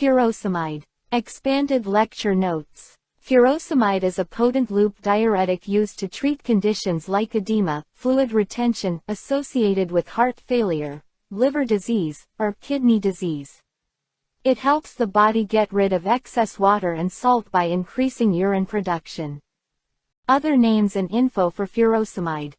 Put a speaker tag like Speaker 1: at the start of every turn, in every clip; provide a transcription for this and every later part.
Speaker 1: Furosemide. Expanded lecture notes. Furosemide is a potent loop diuretic used to treat conditions like edema, fluid retention associated with heart failure, liver disease, or kidney disease. It helps the body get rid of excess water and salt by increasing urine production. Other names and info for furosemide.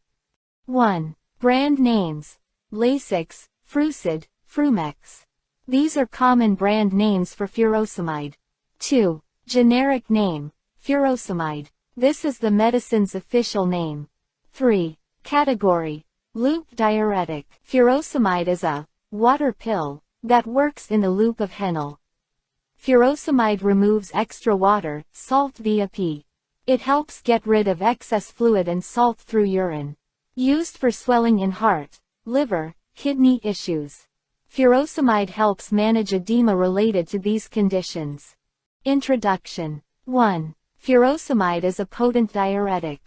Speaker 1: 1. Brand names. Lasix, Furosemide, Frumex. These are common brand names for furosemide. 2. Generic name. Furosemide. This is the medicine's official name. 3. Category. Loop diuretic. Furosemide is a water pill that works in the loop of Henle. Furosemide removes extra water, salt via pee. It helps get rid of excess fluid and salt through urine. Used for swelling in heart, liver, kidney issues. Furosemide helps manage edema related to these conditions. Introduction. 1. Furosemide is a potent diuretic.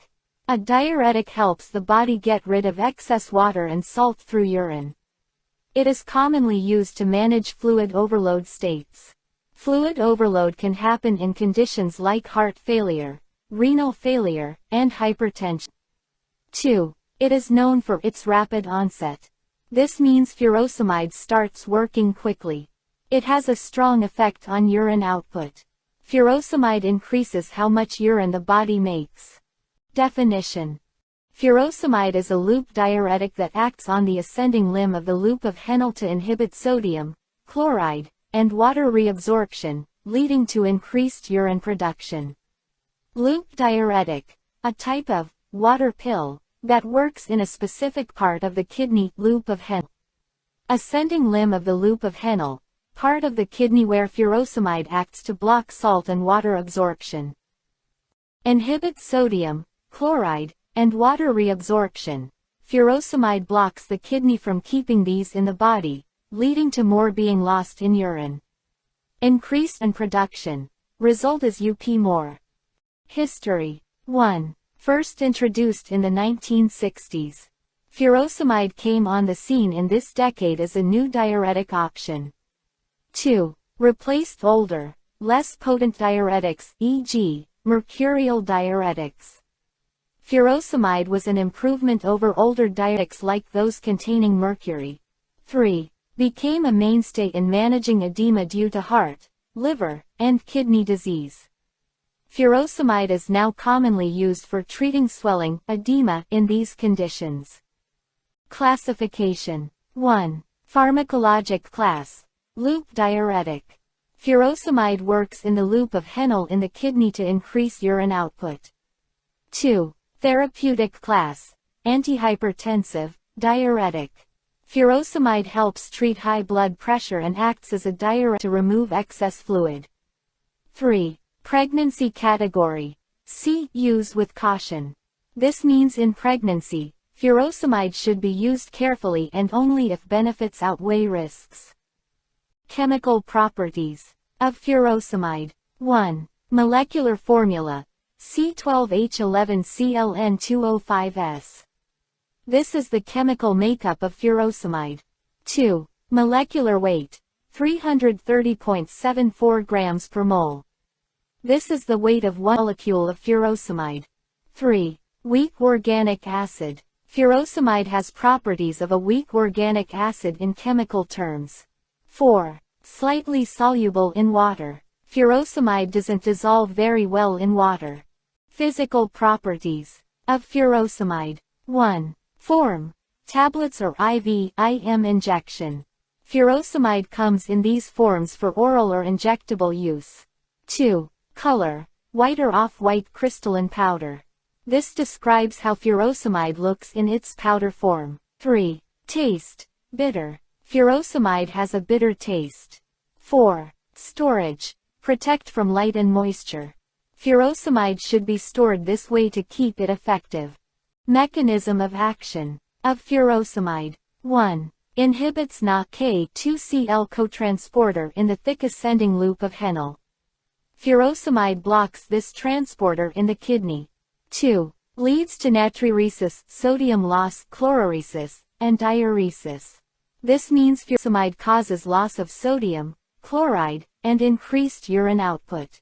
Speaker 1: A diuretic helps the body get rid of excess water and salt through urine. It is commonly used to manage fluid overload states. Fluid overload can happen in conditions like heart failure, renal failure, and hypertension. 2. It is known for its rapid onset. This means furosemide starts working quickly. It has a strong effect on urine output. Furosemide increases how much urine the body makes. Definition. Furosemide is a loop diuretic that acts on the ascending limb of the loop of Henle to inhibit sodium, chloride, and water reabsorption, leading to increased urine production. Loop diuretic, a type of water pill that works in a specific part of the kidney loop of Henle. Ascending limb of the loop of Henle, part of the kidney where furosemide acts to block salt and water absorption. Inhibits sodium, chloride, and water reabsorption. Furosemide blocks the kidney from keeping these in the body, leading to more being lost in urine. Increase in production. Result is up more. History. 1. First introduced in the 1960s. Furosemide came on the scene in this decade as a new diuretic option. 2. Replaced older, less potent diuretics, e.g., mercurial diuretics. Furosemide was an improvement over older diuretics like those containing mercury. 3. Became a mainstay in managing edema due to heart, liver, and kidney disease. Furosemide is now commonly used for treating swelling, edema, in these conditions. Classification. 1. Pharmacologic class. Loop diuretic. Furosemide works in the loop of Henle in the kidney to increase urine output. 2. Therapeutic class. Antihypertensive, diuretic. Furosemide helps treat high blood pressure and acts as a diuretic to remove excess fluid. 3. Pregnancy category. C. Use with caution. This means in pregnancy, furosemide should be used carefully and only if benefits outweigh risks. Chemical properties of furosemide. 1. Molecular formula. C12H11ClN2O5S. This is the chemical makeup of furosemide. 2. Molecular weight. 330.74 grams per mole. This is the weight of one molecule of furosemide. 3. Weak organic acid. Furosemide has properties of a weak organic acid in chemical terms. 4. Slightly soluble in water. Furosemide doesn't dissolve very well in water. Physical properties of furosemide. 1. Form. Tablets or IV/IM injection. Furosemide comes in these forms for oral or injectable use. 2. Color. White or off-white crystalline powder. This describes how furosemide looks in its powder form. 3. Taste. Bitter. Furosemide has a bitter taste. 4. Storage. Protect from light and moisture. Furosemide should be stored this way to keep it effective. Mechanism of action of furosemide. 1. Inhibits Na-K2Cl cotransporter in the thick ascending loop of Henle. Furosemide blocks this transporter in the kidney. 2. Leads to natriuresis, sodium loss, chlororesis, and diuresis. This means furosemide causes loss of sodium, chloride, and increased urine output.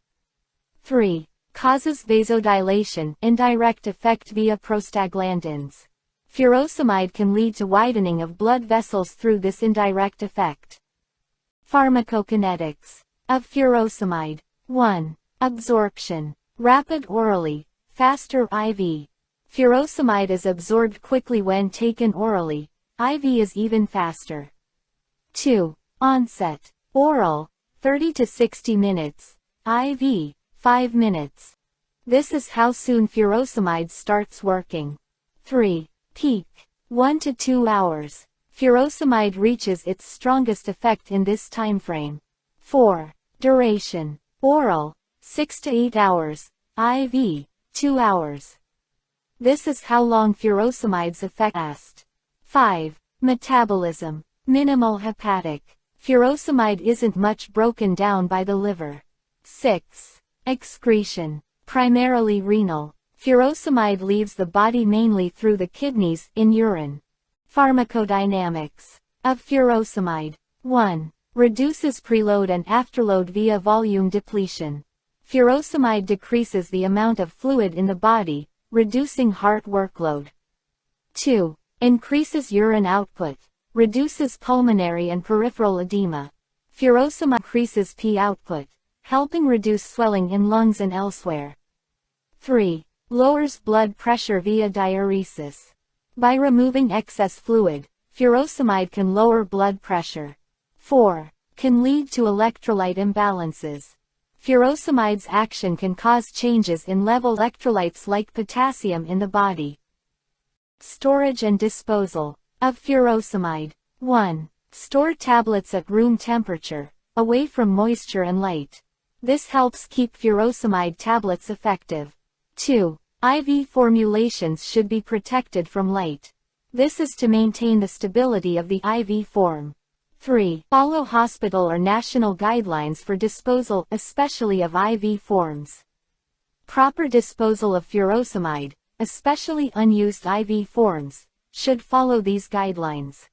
Speaker 1: 3. Causes vasodilation, indirect effect via prostaglandins. Furosemide can lead to widening of blood vessels through this indirect effect. Pharmacokinetics of furosemide. 1. Absorption. Rapid orally, faster IV. Furosemide is absorbed quickly when taken orally, IV is even faster. 2. Onset. Oral, 30 to 60 minutes. IV, 5 minutes. This is how soon furosemide starts working. 3. Peak. 1 to 2 hours. Furosemide reaches its strongest effect in this timeframe. 4. Duration. Oral, 6 to 8 hours. IV, 2 hours. This is how long furosemide's effect lasts. 5. Metabolism. Minimal hepatic. Furosemide isn't much broken down by the liver. 6. Excretion. Primarily renal. Furosemide leaves the body mainly through the kidneys, in urine. Pharmacodynamics of furosemide. 1. Reduces preload and afterload via volume depletion. Furosemide decreases the amount of fluid in the body, reducing heart workload. 2. Increases urine output, reduces pulmonary and peripheral edema. Furosemide increases P output, helping reduce swelling in lungs and elsewhere. 3. Lowers blood pressure via diuresis. By removing excess fluid, furosemide can lower blood pressure. 4. Can lead to electrolyte imbalances. Furosemide's action can cause changes in level electrolytes like potassium in the body. Storage and disposal of furosemide. 1. Store tablets at room temperature, away from moisture and light. This helps keep furosemide tablets effective. 2. IV formulations should be protected from light. This is to maintain the stability of the IV form. 3. Follow hospital or national guidelines for disposal, especially of IV forms. Proper disposal of furosemide, especially unused IV forms, should follow these guidelines.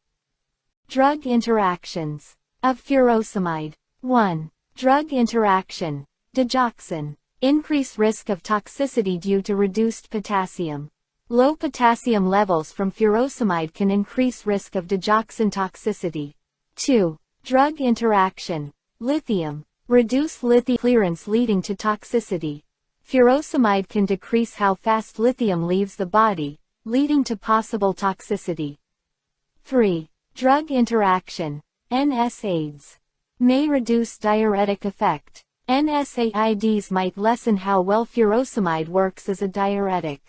Speaker 1: Drug interactions of furosemide. 1. Drug interaction. Digoxin. Increase risk of toxicity due to reduced potassium. Low potassium levels from furosemide can increase risk of digoxin toxicity. 2. Drug interaction. Lithium. Reduce lithium clearance leading to toxicity. Furosemide can decrease how fast lithium leaves the body, leading to possible toxicity. 3. Drug interaction. NSAIDs. May reduce diuretic effect. NSAIDs might lessen how well furosemide works as a diuretic.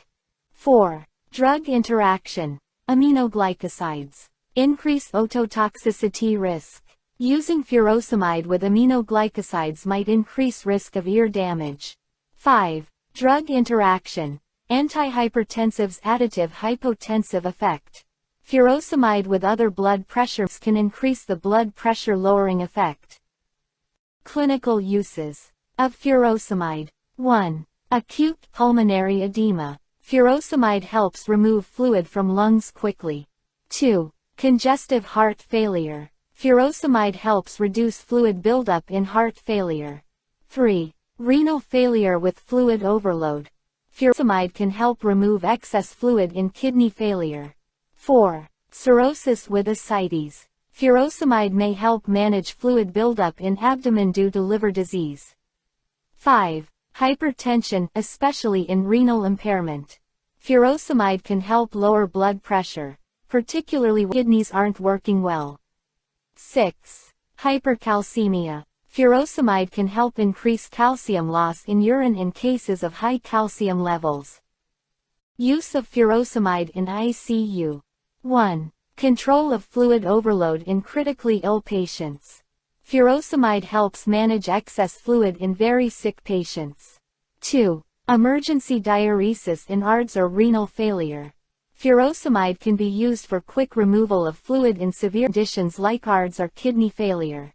Speaker 1: 4. Drug interaction. Aminoglycosides. Increase ototoxicity risk. Using furosemide with aminoglycosides might increase risk of ear damage. 5. Drug interaction. Antihypertensives additive hypotensive effect. Furosemide with other blood pressures can increase the blood pressure lowering effect. Clinical uses of furosemide. 1. Acute pulmonary edema. Furosemide helps remove fluid from lungs quickly. 2. Congestive heart failure. Furosemide helps reduce fluid buildup in heart failure. 3. Renal failure with fluid overload. Furosemide can help remove excess fluid in kidney failure. 4. Cirrhosis with ascites. Furosemide may help manage fluid buildup in abdomen due to liver disease. 5. Hypertension, especially in renal impairment. Furosemide can help lower blood pressure, particularly when kidneys aren't working well. 6. Hypercalcemia. Furosemide can help increase calcium loss in urine in cases of high calcium levels. Use of furosemide in ICU. 1. Control of fluid overload in critically ill patients. Furosemide helps manage excess fluid in very sick patients. 2. Emergency diuresis in ARDS or renal failure. Furosemide can be used for quick removal of fluid in severe conditions like ARDS or kidney failure.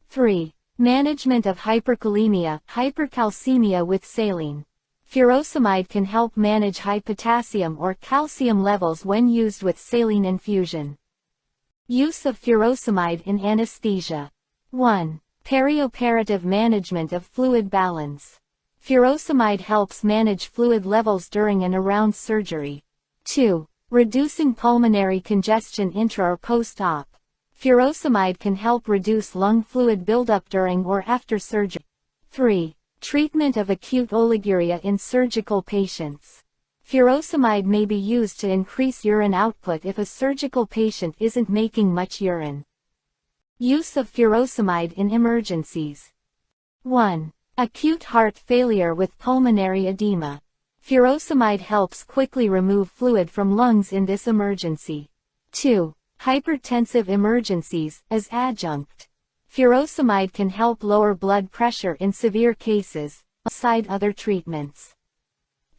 Speaker 1: 3. Management of hyperkalemia, hypercalcemia with saline. Furosemide can help manage high potassium or calcium levels when used with saline infusion. Use of furosemide in anesthesia. 1. Perioperative management of fluid balance. Furosemide helps manage fluid levels during and around surgery. 2. Reducing pulmonary congestion intra or post-op. Furosemide can help reduce lung fluid buildup during or after surgery. 3. Treatment of acute oliguria in surgical patients. Furosemide may be used to increase urine output if a surgical patient isn't making much urine. Use of furosemide in emergencies. 1. Acute heart failure with pulmonary edema. Furosemide helps quickly remove fluid from lungs in this emergency. 2. Hypertensive emergencies, as adjunct. Furosemide can help lower blood pressure in severe cases, aside other treatments.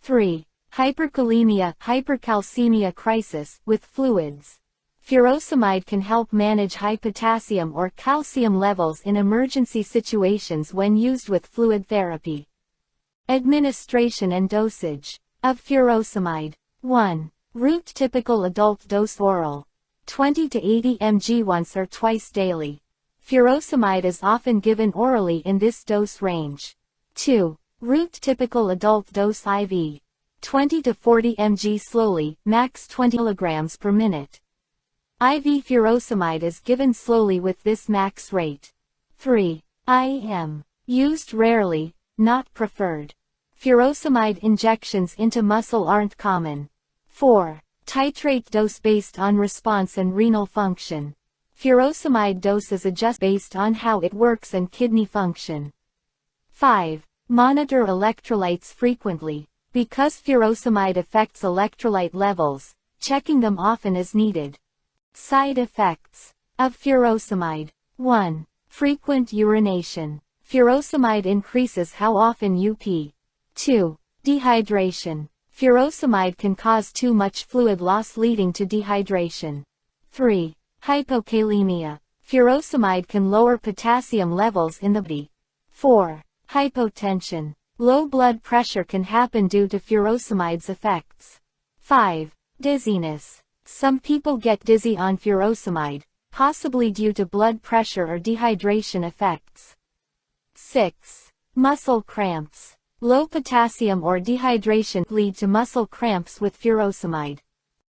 Speaker 1: 3. Hyperkalemia, hypercalcemia crisis, with fluids. Furosemide can help manage high potassium or calcium levels in emergency situations when used with fluid therapy. Administration and dosage of furosemide. 1. Root typical adult dose oral. 20 to 80 mg once or twice daily. Furosemide is often given orally in this dose range. 2. Root typical adult dose IV. 20 to 40 mg slowly, max 20 mg per minute. IV furosemide is given slowly with this max rate. 3. IM. Used rarely, not preferred. Furosemide injections into muscle aren't common. 4. Titrate dose based on response and renal function. Furosemide dose is adjusted based on how it works and kidney function. 5. Monitor electrolytes frequently. Because furosemide affects electrolyte levels, checking them often is needed. Side effects of furosemide. 1. Frequent urination. Furosemide increases how often you pee. 2. Dehydration. Furosemide can cause too much fluid loss leading to dehydration. 3. Hypokalemia. Furosemide can lower potassium levels in the body. 4. Hypotension. Low blood pressure can happen due to furosemide's effects. 5. Dizziness. Some people get dizzy on furosemide, possibly due to blood pressure or dehydration effects. 6. Muscle cramps. Low potassium or dehydration lead to muscle cramps with furosemide.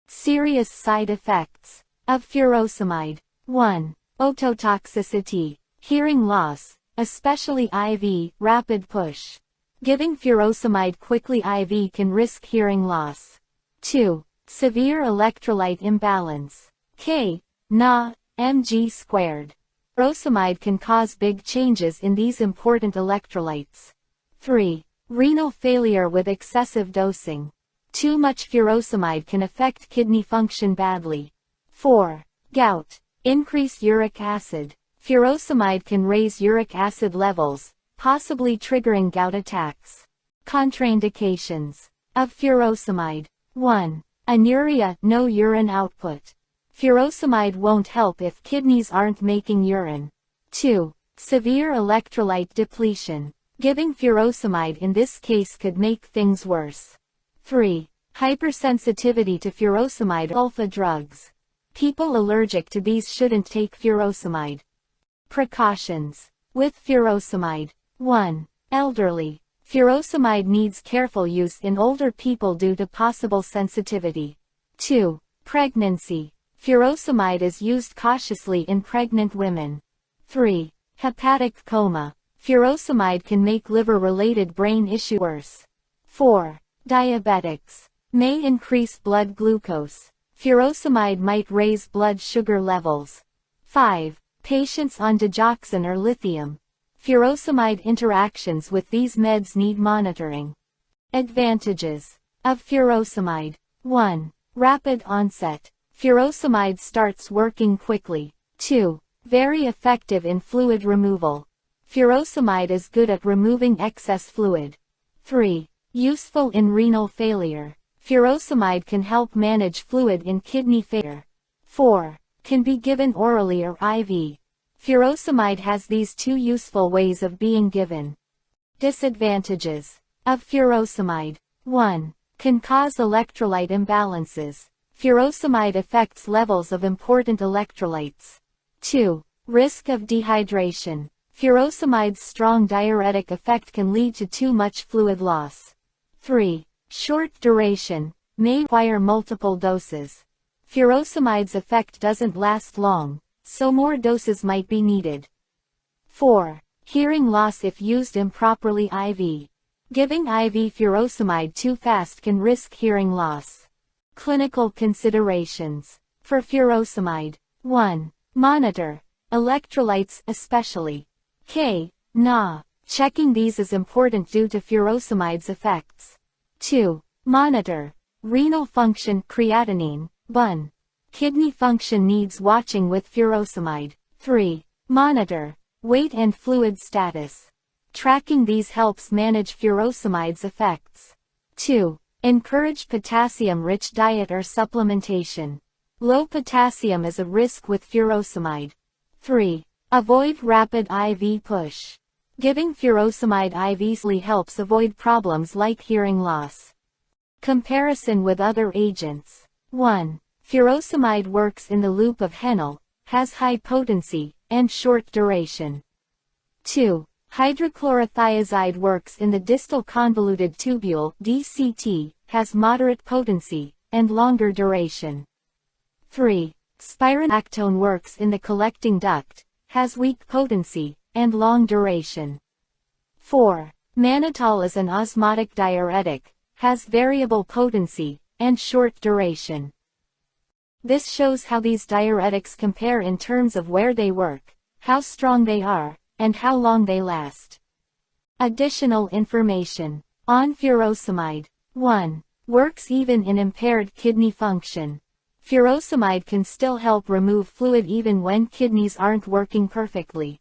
Speaker 1: Serious side effects of furosemide. 1. Ototoxicity. Hearing loss, especially IV, rapid push. Giving furosemide quickly IV can risk hearing loss. 2. Severe electrolyte imbalance. K, Na, mg squared. Furosemide can cause big changes in these important electrolytes. 3. Renal failure with excessive dosing. Too much furosemide can affect kidney function badly. 4. Gout. Increased uric acid. Furosemide can raise uric acid levels, possibly triggering gout attacks. Contraindications of furosemide. 1. Anuria, no urine output. Furosemide won't help if kidneys aren't making urine. 2. Severe electrolyte depletion. Giving furosemide in this case could make things worse. 3. Hypersensitivity to furosemide alpha drugs. People allergic to these shouldn't take furosemide. Precautions with furosemide. 1. Elderly. Furosemide needs careful use in older people due to possible sensitivity. 2. Pregnancy. Furosemide is used cautiously in pregnant women. 3. Hepatic coma. Furosemide can make liver-related brain issue worse. 4. Diuretics. May increase blood glucose. Furosemide might raise blood sugar levels. 5. Patients on digoxin or lithium. Furosemide interactions with these meds need monitoring. Advantages of furosemide. 1. Rapid onset. Furosemide starts working quickly. 2. Very effective in fluid removal. Furosemide is good at removing excess fluid. 3. Useful in renal failure. Furosemide can help manage fluid in kidney failure. 4. Can be given orally or IV. Furosemide has these two useful ways of being given. Disadvantages of furosemide. 1. Can cause electrolyte imbalances. Furosemide affects levels of important electrolytes. 2. Risk of dehydration. Furosemide's strong diuretic effect can lead to too much fluid loss. 3. Short duration, may require multiple doses. Furosemide's effect doesn't last long, so more doses might be needed. 4. Hearing loss if used improperly. IV. Giving IV furosemide too fast can risk hearing loss. Clinical considerations. For furosemide. 1. Monitor electrolytes, especially K, Na. Checking these is important due to furosemide's effects. 2. Monitor renal function, creatinine, BUN. Kidney function needs watching with furosemide. 3. Monitor weight and fluid status. Tracking these helps manage furosemide's effects. 2. Encourage potassium-rich diet or supplementation. Low potassium is a risk with furosemide. 3. Avoid rapid IV push. Giving furosemide IV helps avoid problems like hearing loss. Comparison with other agents. 1. Furosemide works in the loop of Henle, has high potency, and short duration. 2. Hydrochlorothiazide works in the distal convoluted tubule, DCT, has moderate potency, and longer duration. 3. Spironolactone works in the collecting duct, has weak potency, and long duration. 4. Mannitol is an osmotic diuretic, has variable potency, and short duration. This shows how these diuretics compare in terms of where they work, how strong they are, and how long they last. Additional information on furosemide. 1. Works even in impaired kidney function. Furosemide can still help remove fluid even when kidneys aren't working perfectly.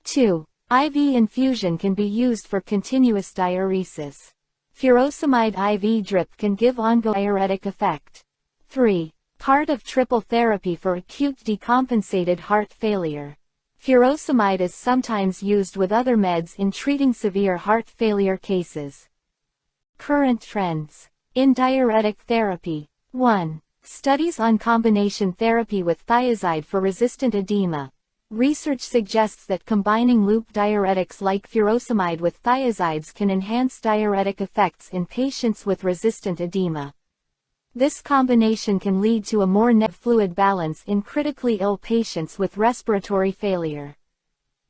Speaker 1: 2. IV infusion can be used for continuous diuresis. Furosemide IV drip can give ongoing diuretic effect. 3. Part of triple therapy for acute decompensated heart failure. Furosemide is sometimes used with other meds in treating severe heart failure cases. Current trends in diuretic therapy. 1. Studies on combination therapy with thiazide for resistant edema. Research suggests that combining loop diuretics like furosemide with thiazides can enhance diuretic effects in patients with resistant edema. This combination can lead to a more net fluid balance in critically ill patients with respiratory failure.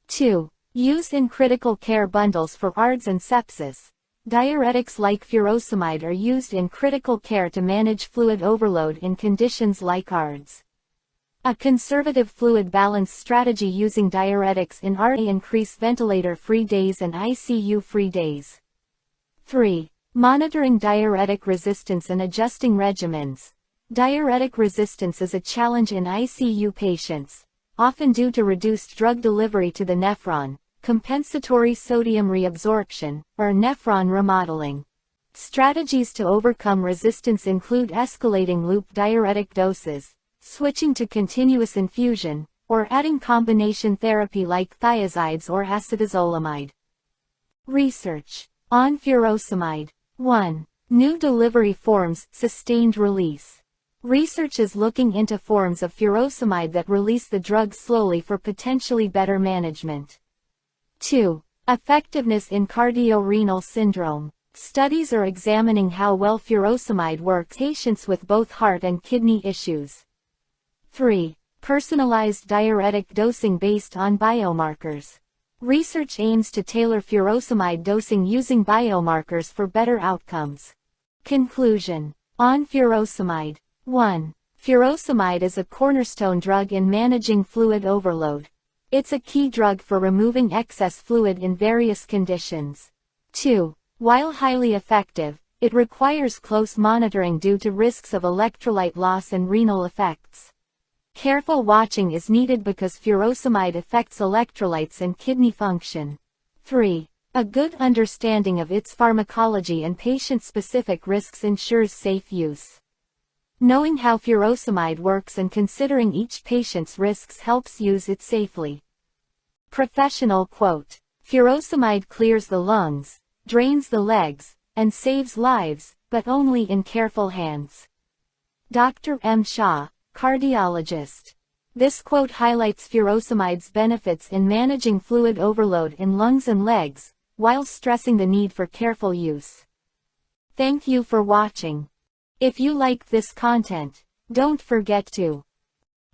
Speaker 1: 2. Use in critical care bundles for ARDS and sepsis. Diuretics like furosemide are used in critical care to manage fluid overload in conditions like ARDS. A conservative fluid balance strategy using diuretics in ARDS increase ventilator-free days and ICU-free days. 3. Monitoring diuretic resistance and adjusting regimens. Diuretic resistance is a challenge in ICU patients, often due to reduced drug delivery to the nephron, compensatory sodium reabsorption, or nephron remodeling. Strategies to overcome resistance include escalating loop diuretic doses, switching to continuous infusion, or adding combination therapy like thiazides or acetazolamide. Research on furosemide. 1. New delivery forms, sustained release. Research is looking into forms of furosemide that release the drug slowly for potentially better management. 2. Effectiveness in cardiorenal syndrome. Studies are examining how well furosemide works in patients with both heart and kidney issues. 3. Personalized diuretic dosing based on biomarkers. Research aims to tailor furosemide dosing using biomarkers for better outcomes. Conclusion on furosemide. 1. Furosemide is a cornerstone drug in managing fluid overload. It's a key drug for removing excess fluid in various conditions. 2. While highly effective, it requires close monitoring due to risks of electrolyte loss and renal effects. Careful watching is needed because furosemide affects electrolytes and kidney function. 3. A good understanding of its pharmacology and patient-specific risks ensures safe use. Knowing how furosemide works and considering each patient's risks helps use it safely. Professional quote: "Furosemide clears the lungs, drains the legs, and saves lives, but only in careful hands." Dr. M. Shah, cardiologist. This quote highlights furosemide's benefits in managing fluid overload in lungs and legs, while stressing the need for careful use. Thank you for watching. If you liked this content, don't forget to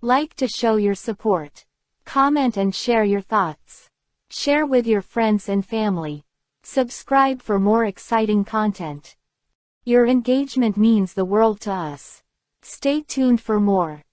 Speaker 1: like to show your support. Comment and share your thoughts. Share with your friends and family. Subscribe for more exciting content. Your engagement means the world to us. Stay tuned for more.